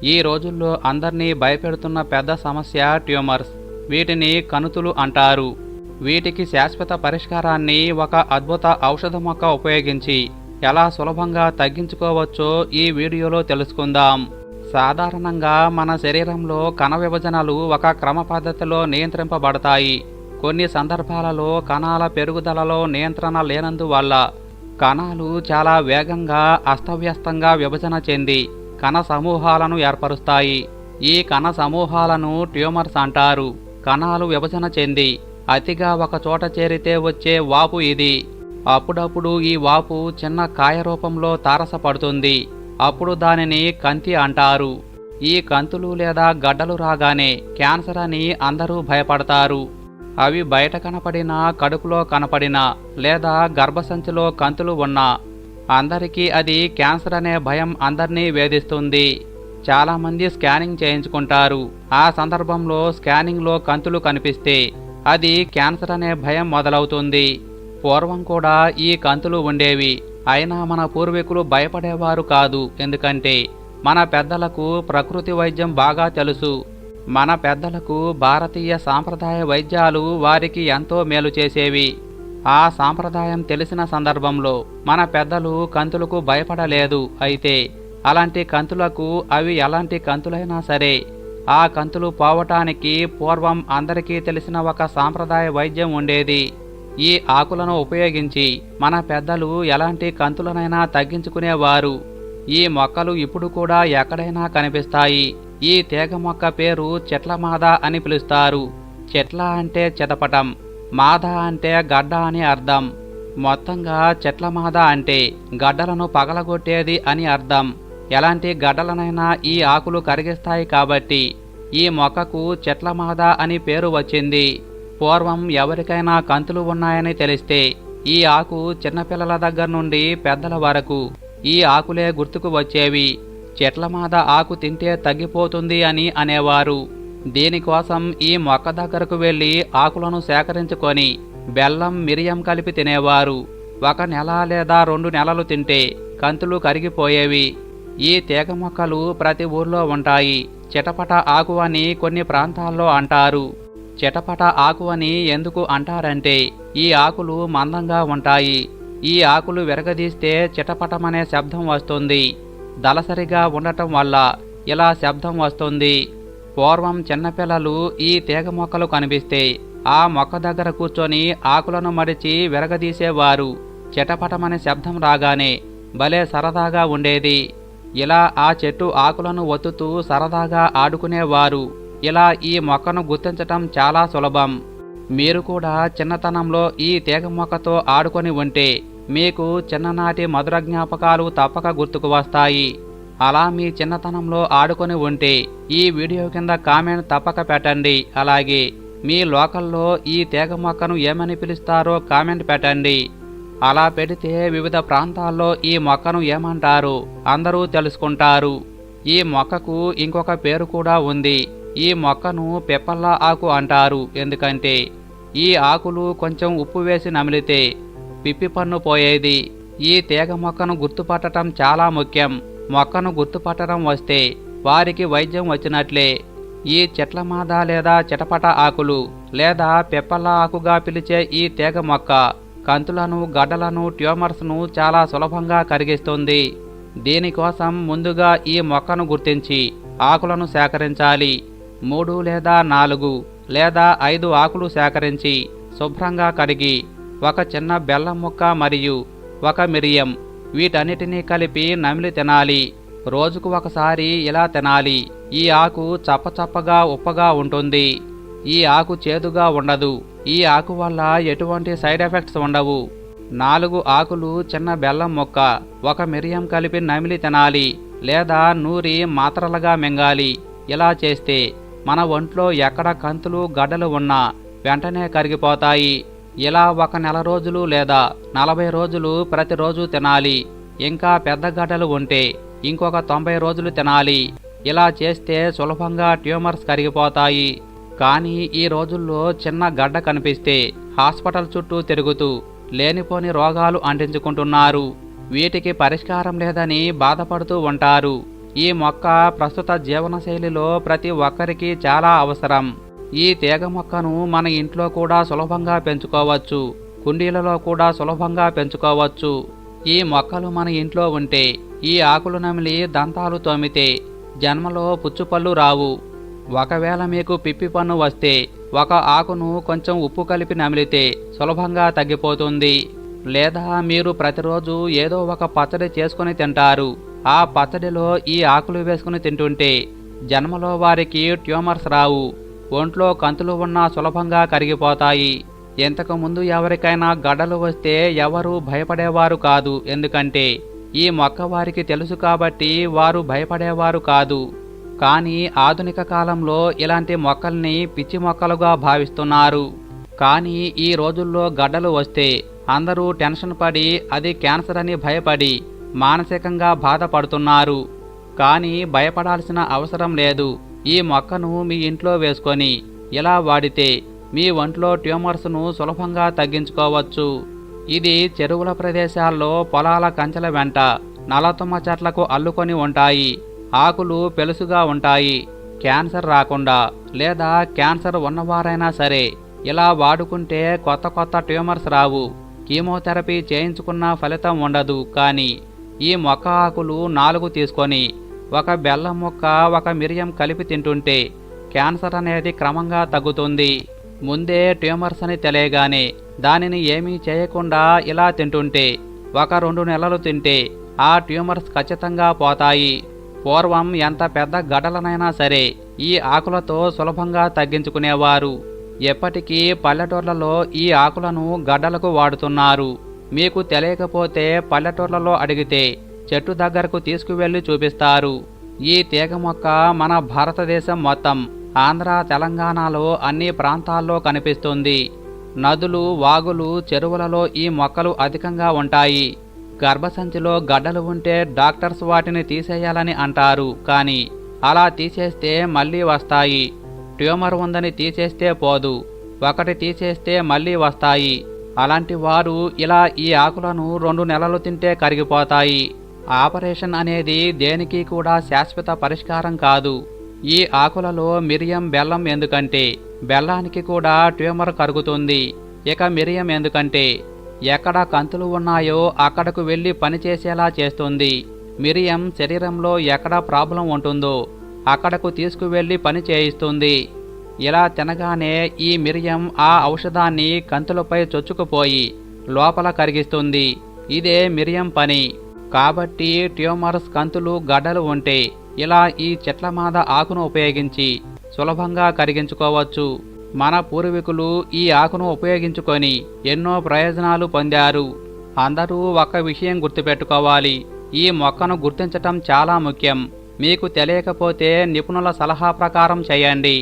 ఈ రోజుల్లో అందర్నీ భయపెడుతున్న పెద్ద సమస్య ట్యూమర్స్. వీటిని కణుతులు అంటారు. వీటికి శాశ్వత పరిష్కారాన్ని ఒక అద్భుత ఔషధ మొక్క ఉపయోగించి ఎలా సులభంగా తగ్గించుకోవచ్చో ఈ వీడియోలో తెలుసుకుందాం. సాధారణంగా మన శరీరంలో కణ విభజనలు ఒక క్రమ పద్ధతిలో నియంత్రింపబడతాయి. కొన్ని సందర్భాలలో కణాల పెరుగుదలలో నియంత్రణ లేనందువల్ల కణాలు చాలా వేగంగా అస్తవ్యస్తంగా విభజన చెంది కణ సమూహాలను ఏర్పరుస్తాయి. ఈ కణ సమూహాలను ట్యూమర్స్ అంటారు. కణాలు విభజన చెంది అతిగా ఒక చోట చేరితే వచ్చే వాపు ఇది. అప్పుడప్పుడు ఈ వాపు చిన్న కాయ రూపంలో తారసపడుతుంది. అప్పుడు దానిని కంతి అంటారు. ఈ కంతులు లేదా గడ్డలు రాగానే క్యాన్సర్ అని అందరూ భయపడతారు. అవి బయట కనపడినా, కడుపులో కనపడినా లేదా గర్భసంచిలో కంతులు ఉన్నా అందరికీ అది క్యాన్సర్ అనే భయం అందర్నీ వేధిస్తుంది. చాలామంది స్కానింగ్ చేయించుకుంటారు. ఆ సందర్భంలో స్కానింగ్లో కంతులు కనిపిస్తే అది క్యాన్సర్ అనే భయం మొదలవుతుంది. పూర్వం కూడా ఈ కంతులు ఉండేవి. అయినా మన పూర్వీకులు భయపడేవారు కాదు. ఎందుకంటే మన పెద్దలకు ప్రకృతి వైద్యం బాగా తెలుసు. మన పెద్దలకు భారతీయ సాంప్రదాయ వైద్యాలు వారికి ఎంతో మేలు చేసేవి. ఆ సాంప్రదాయం తెలిసిన సందర్భంలో మన పెద్దలు కంతులకు భయపడలేదు. అయితే అలాంటి కంతులకు అవి ఎలాంటి కంతులైనా సరే ఆ కంతులు పోవటానికి పూర్వం అందరికీ తెలిసిన ఒక సాంప్రదాయ వైద్యం ఉండేది. ఈ ఆకులను ఉపయోగించి మన పెద్దలు ఎలాంటి కంతులనైనా తగ్గించుకునేవారు. ఈ మొక్కలు ఇప్పుడు కూడా ఎక్కడైనా కనిపిస్తాయి. ఈ తీగ మొక్క పేరు చెట్లమాద అని పిలుస్తారు. చెట్ల అంటే చితపటం, మాద అంటే గడ్డ అని అర్థం. మొత్తంగా చెట్లమాద అంటే గడ్డలను పగలగొట్టేది అని అర్థం. ఎలాంటి గడ్డలనైనా ఈ ఆకులు కరిగిస్తాయి కాబట్టి ఈ మొక్కకు చెట్లమాద అని పేరు వచ్చింది. పూర్వం ఎవరికైనా కంతులు ఉన్నాయని తెలిస్తే ఈ ఆకు చిన్నపిల్లల దగ్గర నుండి పెద్దల వరకు ఈ ఆకులే గుర్తుకు వచ్చేవి. చెట్లమాద ఆకు తింటే తగ్గిపోతుంది అని అనేవారు. దీనికోసం ఈ మొక్క దగ్గరకు వెళ్ళి ఆకులను సేకరించుకొని బెల్లం, మిరియం కలిపి తినేవారు. 1 నెల లేదా 2 నెలలు తింటే కంతులు కరిగిపోయేవి. ఈ తీగ మొక్కలు ప్రతి ఊర్లో ఉంటాయి. చిటపట ఆకు అని కొన్ని ప్రాంతాల్లో అంటారు. చిటపట ఆకు అని ఎందుకు అంటారంటే ఈ ఆకులు మందంగా ఉంటాయి. ఈ ఆకులు విరగదీస్తే చిటపటమనే శబ్దం వస్తుంది. దళసరిగా ఉండటం వల్ల ఇలా శబ్దం వస్తుంది. పూర్వం చిన్నపిల్లలు ఈ తీగ మొక్కలు కనిపిస్తే ఆ మొక్క దగ్గర కూర్చొని ఆకులను మడిచి విరగదీసేవారు. చిటపటమనే శబ్దం రాగానే భలే సరదాగా ఉండేది. ఇలా ఆ చెట్టు ఆకులను ఒత్తుతూ సరదాగా ఆడుకునేవారు. ఇలా ఈ మొక్కను గుర్తించటం చాలా సులభం. మీరు కూడా చిన్నతనంలో ఈ తీగ మొక్కతో ఆడుకొని ఉంటే మీకు చిన్ననాటి మధుర జ్ఞాపకాలు తప్పక గుర్తుకు వస్తాయి. అలా మీ చిన్నతనంలో ఆడుకొని ఉంటే ఈ వీడియో కింద కామెంట్ తప్పక పెట్టండి. అలాగే మీ లోకల్లో ఈ తీగ మొక్కను ఏమని పిలుస్తారో కామెంట్ పెట్టండి. అలా పెడితే వివిధ ప్రాంతాల్లో ఈ మొక్కను ఏమంటారు అందరూ తెలుసుకుంటారు. ఈ మొక్కకు ఇంకొక పేరు కూడా ఉంది. ఈ మొక్కను పిప్పళ్ళ ఆకు అంటారు. ఎందుకంటే ఈ ఆకులు కొంచెం ఉప్పు వేసి నమిలితే పిప్పి పన్ను పోయేది. ఈ తీగ మొక్కను గుర్తుపట్టడం చాలా ముఖ్యం. మొక్కను గుర్తుపట్టడం వస్తే వారికి వైద్యం వచ్చినట్లే. ఈ చెట్ల మాద లేదా చిటపట ఆకులు లేదా పిప్పళ్ళ ఆకుగా పిలిచే ఈ తీగ మొక్క కంతులను, గడ్డలను, ట్యూమర్స్ను చాలా సులభంగా కరిగిస్తుంది. దీనికోసం ముందుగా ఈ మొక్కను గుర్తించి ఆకులను సేకరించాలి. 3 లేదా 4 లేదా 5 ఆకులు సేకరించి శుభ్రంగా కడిగి ఒక చిన్న బెల్లం ముక్క మరియు 1 మిరియం వీటన్నిటినీ కలిపి నమిలి తినాలి. రోజుకు ఒకసారి ఇలా తినాలి. ఈ ఆకు చప్పచప్పగా ఉప్పగా ఉంటుంది. ఈ ఆకు చేదుగా ఉండదు. ఈ ఆకు వల్ల ఎటువంటి సైడ్ ఎఫెక్ట్స్ ఉండవు. 4 ఆకులు, చిన్న బెల్లం ముక్క, 1 మిరియం కలిపి నమిలి తినాలి లేదా నూరి మాత్రలుగా మింగాలి. ఇలా చేస్తే మన ఒంట్లో ఎక్కడ కంతులు, గడ్డలు ఉన్నా వెంటనే కరిగిపోతాయి. ఇలా 1 నెల రోజులు లేదా 40 రోజులు ప్రతిరోజు తినాలి. ఇంకా పెద్ద గడ్డలు ఉంటే ఇంకొక 90 రోజులు తినాలి. ఇలా చేస్తే సులభంగా ట్యూమర్స్ కరిగిపోతాయి. కానీ ఈ రోజుల్లో చిన్న గడ్డ కనిపిస్తే హాస్పిటల్ చుట్టూ తిరుగుతూ లేనిపోని రోగాలు అంటించుకుంటున్నారు. వీటికి పరిష్కారం లేదని బాధపడుతూ ఉంటారు. ఈ మొక్క ప్రస్తుత జీవనశైలిలో ప్రతి ఒక్కరికి చాలా అవసరం. ఈ తీగ మొక్కను మన ఇంట్లో కూడా సులభంగా పెంచుకోవచ్చు, కుండీలలో కూడా సులభంగా పెంచుకోవచ్చు. ఈ మొక్కలు మన ఇంట్లో ఉంటే ఈ ఆకులు నమిలి దంతాలు తోమితే జన్మలో పుచ్చుపళ్ళు రావు. ఒకవేళ మీకు పిప్పి పన్ను వస్తే ఒక ఆకును కొంచెం ఉప్పు కలిపి నమిలితే సులభంగా తగ్గిపోతుంది. లేదా మీరు ప్రతిరోజు ఏదో ఒక పచ్చడి చేసుకుని తింటారు. ఆ పచ్చడిలో ఈ ఆకులు వేసుకుని తింటుంటే జన్మలో వారికి ట్యూమర్స్ రావు, ఒంట్లో కంతులు ఉన్నా సులభంగా కరిగిపోతాయి. ఇంతకు ముందు ఎవరికైనా గడ్డలు వస్తే ఎవరూ భయపడేవారు కాదు. ఎందుకంటే ఈ మొక్క వారికి తెలుసు కాబట్టి వారు భయపడేవారు కాదు. కానీ ఆధునిక కాలంలో ఇలాంటి మొక్కల్ని పిచ్చి మొక్కలుగా భావిస్తున్నారు. కానీ ఈ రోజుల్లో గడ్డలు వస్తే అందరూ టెన్షన్ పడి అది క్యాన్సర్ అని భయపడి మానసికంగా బాధపడుతున్నారు. కానీ భయపడాల్సిన అవసరం లేదు. ఈ మొక్కను మీ ఇంట్లో వేసుకొని ఇలా వాడితే మీ ఒంట్లో ట్యూమర్స్ను సులభంగా తగ్గించుకోవచ్చు. ఇది చెరువుల ప్రదేశాల్లో, పొలాల కంచెల వెంట నల్లతుమ్మ చెట్లకు అల్లుకొని ఉంటాయి. ఆకులు పెలుసుగా ఉంటాయి. క్యాన్సర్ రాకుండా లేదా క్యాన్సర్ ఉన్నవారైనా సరే ఇలా వాడుకుంటే కొత్త కొత్త ట్యూమర్స్ రావు. కీమోథెరపీ చేయించుకున్న ఫలితం ఉండదు. కానీ ఈ మొక్క ఆకులు 4 తీసుకొని ఒక బెల్లం ముక్క, ఒక మిరియం కలిపి తింటుంటే క్యాన్సర్ అనేది క్రమంగా తగ్గుతుంది. ముందే ట్యూమర్స్ అని తెలియగానే దానిని ఏమీ చేయకుండా ఇలా తింటుంటే 1-2 నెలలు తింటే ఆ ట్యూమర్స్ ఖచ్చితంగా పోతాయి. పూర్వం ఎంత పెద్ద గడ్డలనైనా సరే ఈ ఆకులతో సులభంగా తగ్గించుకునేవారు. ఎప్పటికీ పల్లెటూర్లలో ఈ ఆకులను గడ్డలకు వాడుతున్నారు. మీకు తెలియకపోతే పల్లెటూర్లలో అడిగితే చెట్టు దగ్గరకు తీసుకువెళ్ళి చూపిస్తారు. ఈ తీగ మొక్క మన భారతదేశం మొత్తం ఆంధ్ర, తెలంగాణలో అన్ని ప్రాంతాల్లో కనిపిస్తుంది. నదులు, వాగులు, చెరువులలో ఈ మొక్కలు అధికంగా ఉంటాయి. గర్భసంచిలో గడ్డలు ఉంటే డాక్టర్స్ వాటిని తీసేయాలని అంటారు. కానీ అలా తీసేస్తే మళ్ళీ వస్తాయి. ట్యూమర్ ఉందని తీసేస్తే పోదు, ఒకటి తీసేస్తే మళ్ళీ వస్తాయి. అలాంటి వారు ఇలా ఈ ఆకులను 2 నెలలు తింటే కరిగిపోతాయి. ఆపరేషన్ అనేది దేనికి కూడా శాశ్వత పరిష్కారం కాదు. ఈ ఆకులలో మిరియం, బెల్లం ఎందుకంటే బెల్లానికి కూడా ట్యూమర్ కరుగుతుంది. ఇక మిరియం ఎందుకంటే ఎక్కడ కంతులు ఉన్నాయో అక్కడకు వెళ్ళి పనిచేసేలా చేస్తుంది. మిరియం శరీరంలో ఎక్కడ ప్రాబ్లం ఉంటుందో అక్కడకు తీసుకువెళ్ళి పని చేయిస్తుంది. ఇలా తినగానే ఈ మిరియం ఆ ఔషధాన్ని కంతులపై చొచ్చుకుపోయి లోపల కరిగిస్తుంది. ఇదే మిరియం పని. కాబట్టి ట్యూమర్స్, కంతులు, గడ్డలు ఉంటే ఇలా ఈ చెట్ల మాద ఆకును ఉపయోగించి సులభంగా కరిగించుకోవచ్చు. మన పూర్వీకులు ఈ ఆకును ఉపయోగించుకొని ఎన్నో ప్రయోజనాలు పొందారు. అందరూ ఒక విషయం గుర్తుపెట్టుకోవాలి, ఈ మొక్కను గుర్తించటం చాలా ముఖ్యం. మీకు తెలియకపోతే నిపుణుల సలహా ప్రకారం చేయండి.